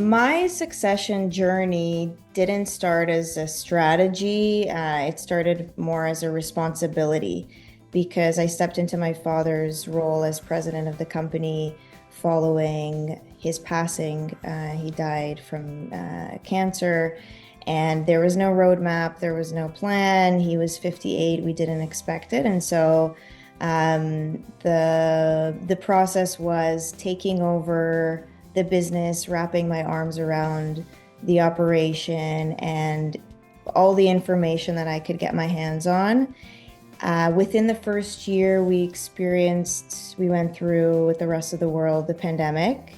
My succession journey didn't start as a strategy. It started more as a responsibility because I stepped into my father's role as president of the company following his passing. He died from cancer, and there was no roadmap, there was no plan. He was 58. We didn't expect it, and so the process was taking over the business, wrapping my arms around the operation and all the information that I could get my hands on. Within the first year, we went through with the rest of the world, the pandemic.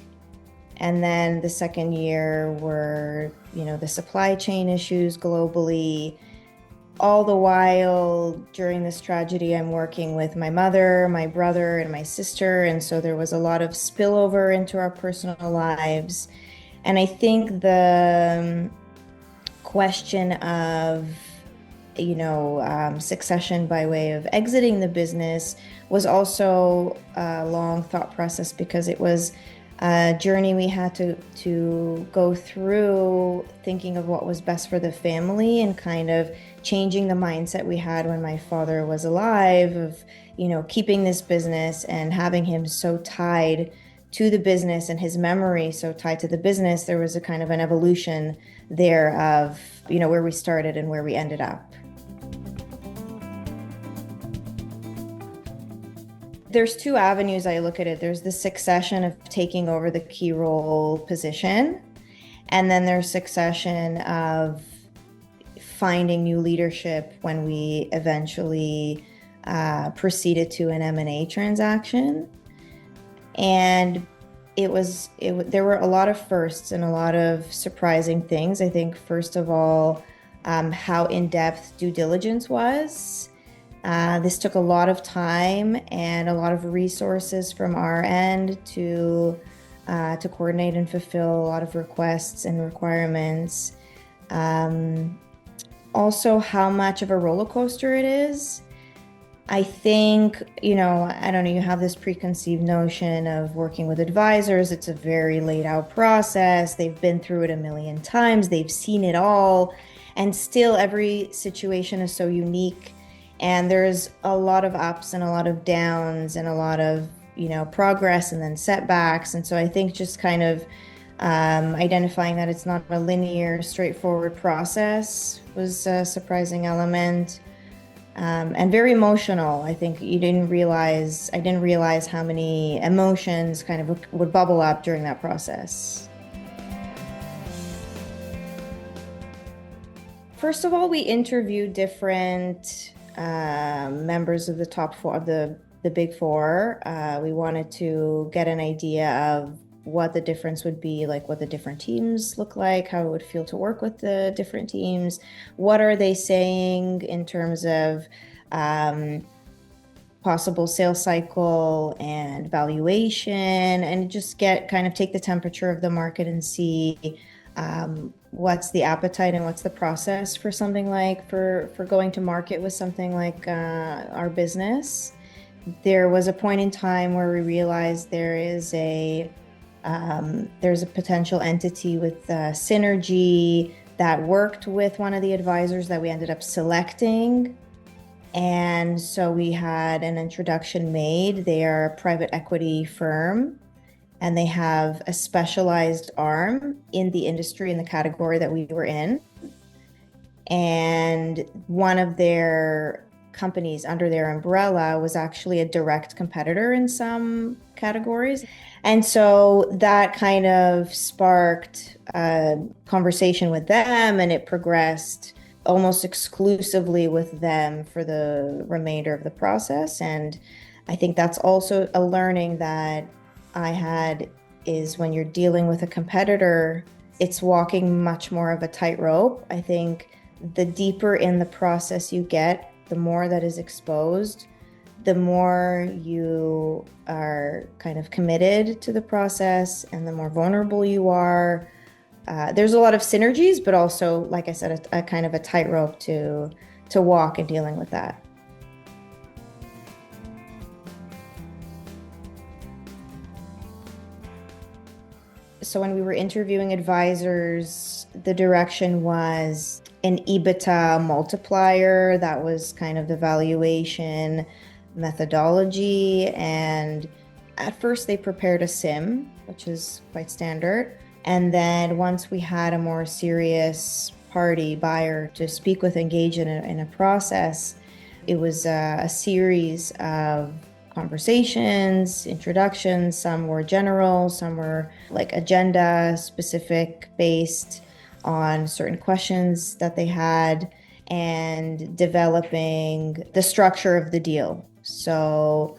And then the second year were, the supply chain issues globally. All the while during this tragedy, I'm working with my mother, my brother, and my sister. And so there was a lot of spillover into our personal lives. And I think the question of, succession by way of exiting the business was also a long thought process because it was a journey we had to go through, thinking of what was best for the family and kind of changing the mindset we had when my father was alive of, keeping this business and having him so tied to the business and his memory so tied to the business. There was a kind of an evolution there of, where we started and where we ended up. There's two avenues I look at it. There's the succession of taking over the key role position, and then there's succession of finding new leadership when we eventually proceeded to an M&A transaction. And there were a lot of firsts and a lot of surprising things. I think, first of all, how in-depth due diligence was. This took a lot of time and a lot of resources from our end to coordinate and fulfill a lot of requests and requirements. Also, how much of a roller coaster it is. I think, I don't know, you have this preconceived notion of working with advisors. It's a very laid out process. They've been through it a million times. They've seen it all. And still, every situation is so unique. And there's a lot of ups and a lot of downs and a lot of, progress and then setbacks. And so I think just kind of identifying that it's not a linear, straightforward process was a surprising element. And very emotional. I think I didn't realize how many emotions kind of would bubble up during that process. First of all, we interviewed different members of the top four of the big four. We wanted to get an idea of what the difference would be, like what the different teams look like, how it would feel to work with the different teams. What are they saying in terms of possible sales cycle and valuation, and just take the temperature of the market and see what's the appetite and what's the process for something like for going to market with something like our business. There was a point in time where we realized there's a potential entity with synergy that worked with one of the advisors that we ended up selecting. And so we had an introduction made. They are a private equity firm, and they have a specialized arm in the industry, in the category that we were in. And one of their companies under their umbrella was actually a direct competitor in some categories. And so that kind of sparked a conversation with them, and it progressed almost exclusively with them for the remainder of the process. And I think that's also a learning that I had, is when you're dealing with a competitor, it's walking much more of a tightrope. I think the deeper in the process you get, the more that is exposed, the more you are kind of committed to the process and the more vulnerable you are. There's a lot of synergies, but also, like I said, a kind of a tightrope to walk in dealing with that. So when we were interviewing advisors, the direction was an EBITDA multiplier. That was kind of the valuation methodology. And at first, they prepared a SIM, which is quite standard. And then once we had a more serious party buyer to speak with, engage in a process, it was a series of conversations, introductions. Some were general, some were like agenda specific based on certain questions that they had, and developing the structure of the deal. So,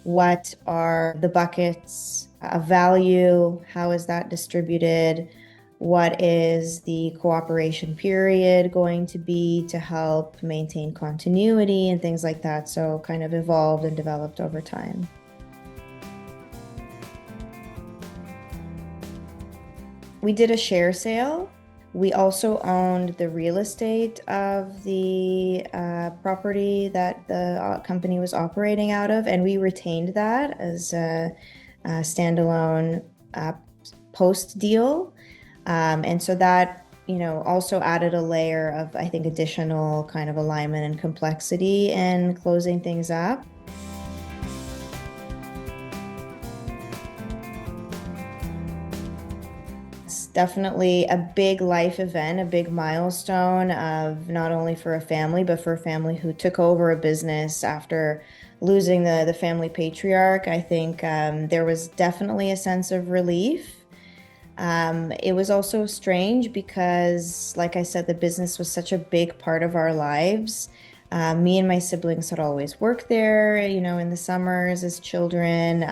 what are the buckets of value? How is that distributed? What is the cooperation period going to be to help maintain continuity and things like that? So kind of evolved and developed over time. We did a share sale. We also owned the real estate of the property that the company was operating out of, and we retained that as a standalone post deal. And so that, also added a layer of, I think, additional kind of alignment and complexity in closing things up. It's definitely a big life event, a big milestone of not only for a family, but for a family who took over a business after losing the family patriarch. I think there was definitely a sense of relief. It was also strange because, like I said, the business was such a big part of our lives. Me and my siblings had always worked there, in the summers as children.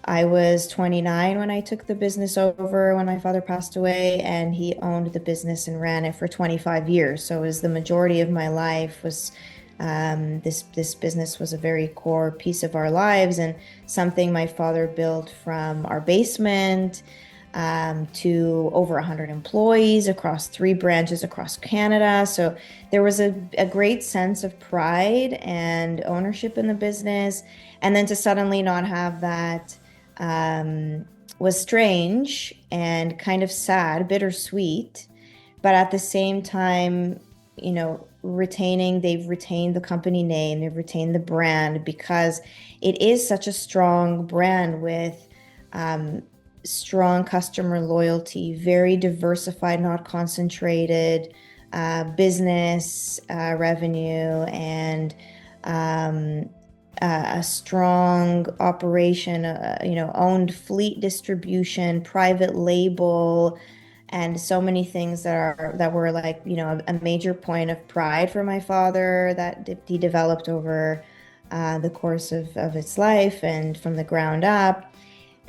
I was 29 when I took the business over when my father passed away, and he owned the business and ran it for 25 years. So it was the majority of my life was this business was a very core piece of our lives, and something my father built from our basement to over 100 employees across 3 branches across Canada. So there was a great sense of pride and ownership in the business. And then to suddenly not have that was strange and kind of sad, bittersweet. But at the same time, they've retained the company name, they've retained the brand because it is such a strong brand with strong customer loyalty, very diversified, not concentrated business revenue, and a strong operation, owned fleet distribution, private label, and so many things that were like, a major point of pride for my father that he developed over the course of its life and from the ground up.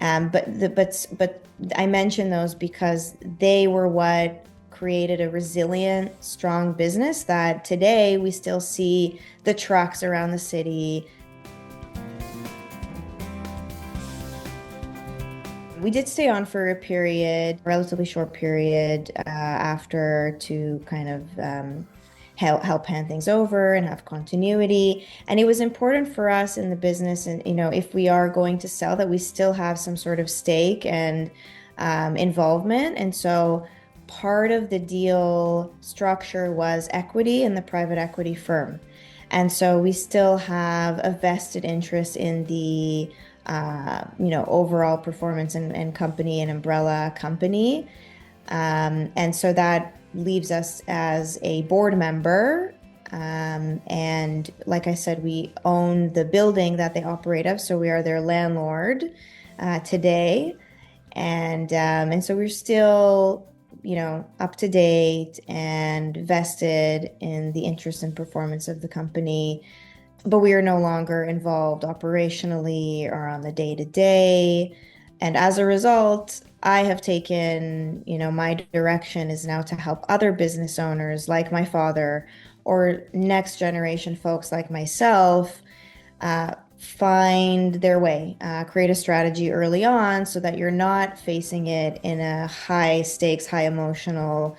But I mention those because they were what created a resilient, strong business that today we still see the trucks around the city. We did stay on for a period, relatively short period, after to kind of help hand things over and have continuity. And it was important for us in the business, and if we are going to sell, that we still have some sort of stake and involvement. And so part of the deal structure was equity in the private equity firm. And so we still have a vested interest in the overall performance and company and umbrella company. And so that leaves us as a board member. And like I said, we own the building that they operate of. So we are their landlord today. And so we're still, up to date and vested in the interest and performance of the company. But we are no longer involved operationally or on the day-to-day. And as a result, I have taken, my direction is now to help other business owners like my father or next generation folks like myself find their way, create a strategy early on so that you're not facing it in a high stakes, high emotional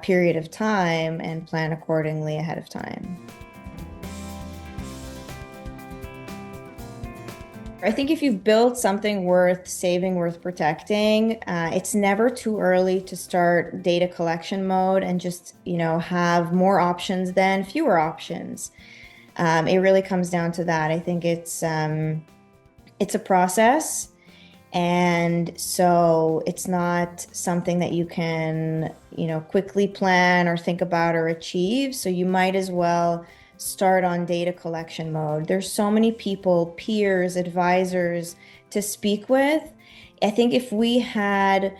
period of time, and plan accordingly ahead of time. I think if you've built something worth saving, worth protecting, it's never too early to start data collection mode and just, have more options than fewer options. It really comes down to that. I think it's a process, and so it's not something that you can, quickly plan or think about or achieve. So you might as well start on data collection mode. There's so many people, peers, advisors to speak with. I think if we had,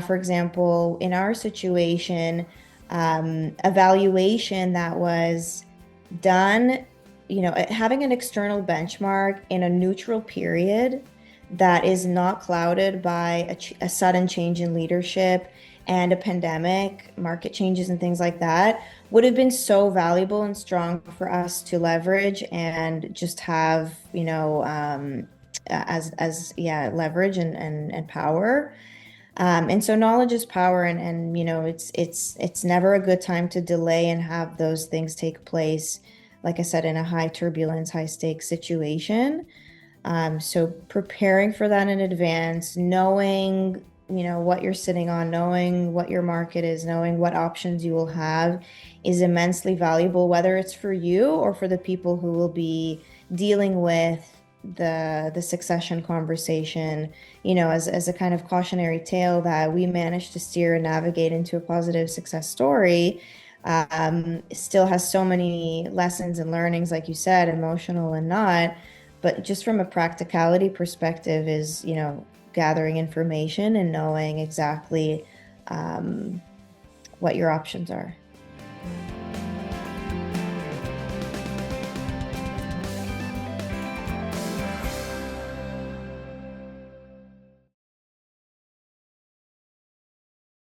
for example, in our situation, evaluation that was done, having an external benchmark in a neutral period that is not clouded by a sudden change in leadership and a pandemic, market changes and things like that, would have been so valuable and strong for us to leverage and just have, as yeah, leverage and power. And so knowledge is power, and it's never a good time to delay and have those things take place, like I said, in a high turbulence, high stakes situation. So preparing for that in advance, knowing, what you're sitting on, knowing what your market is, knowing what options you will have is immensely valuable, whether it's for you or for the people who will be dealing with the succession conversation, as a kind of cautionary tale that we managed to steer and navigate into a positive success story. Still has so many lessons and learnings, like you said, emotional and not, but just from a practicality perspective is, gathering information and knowing exactly what your options are.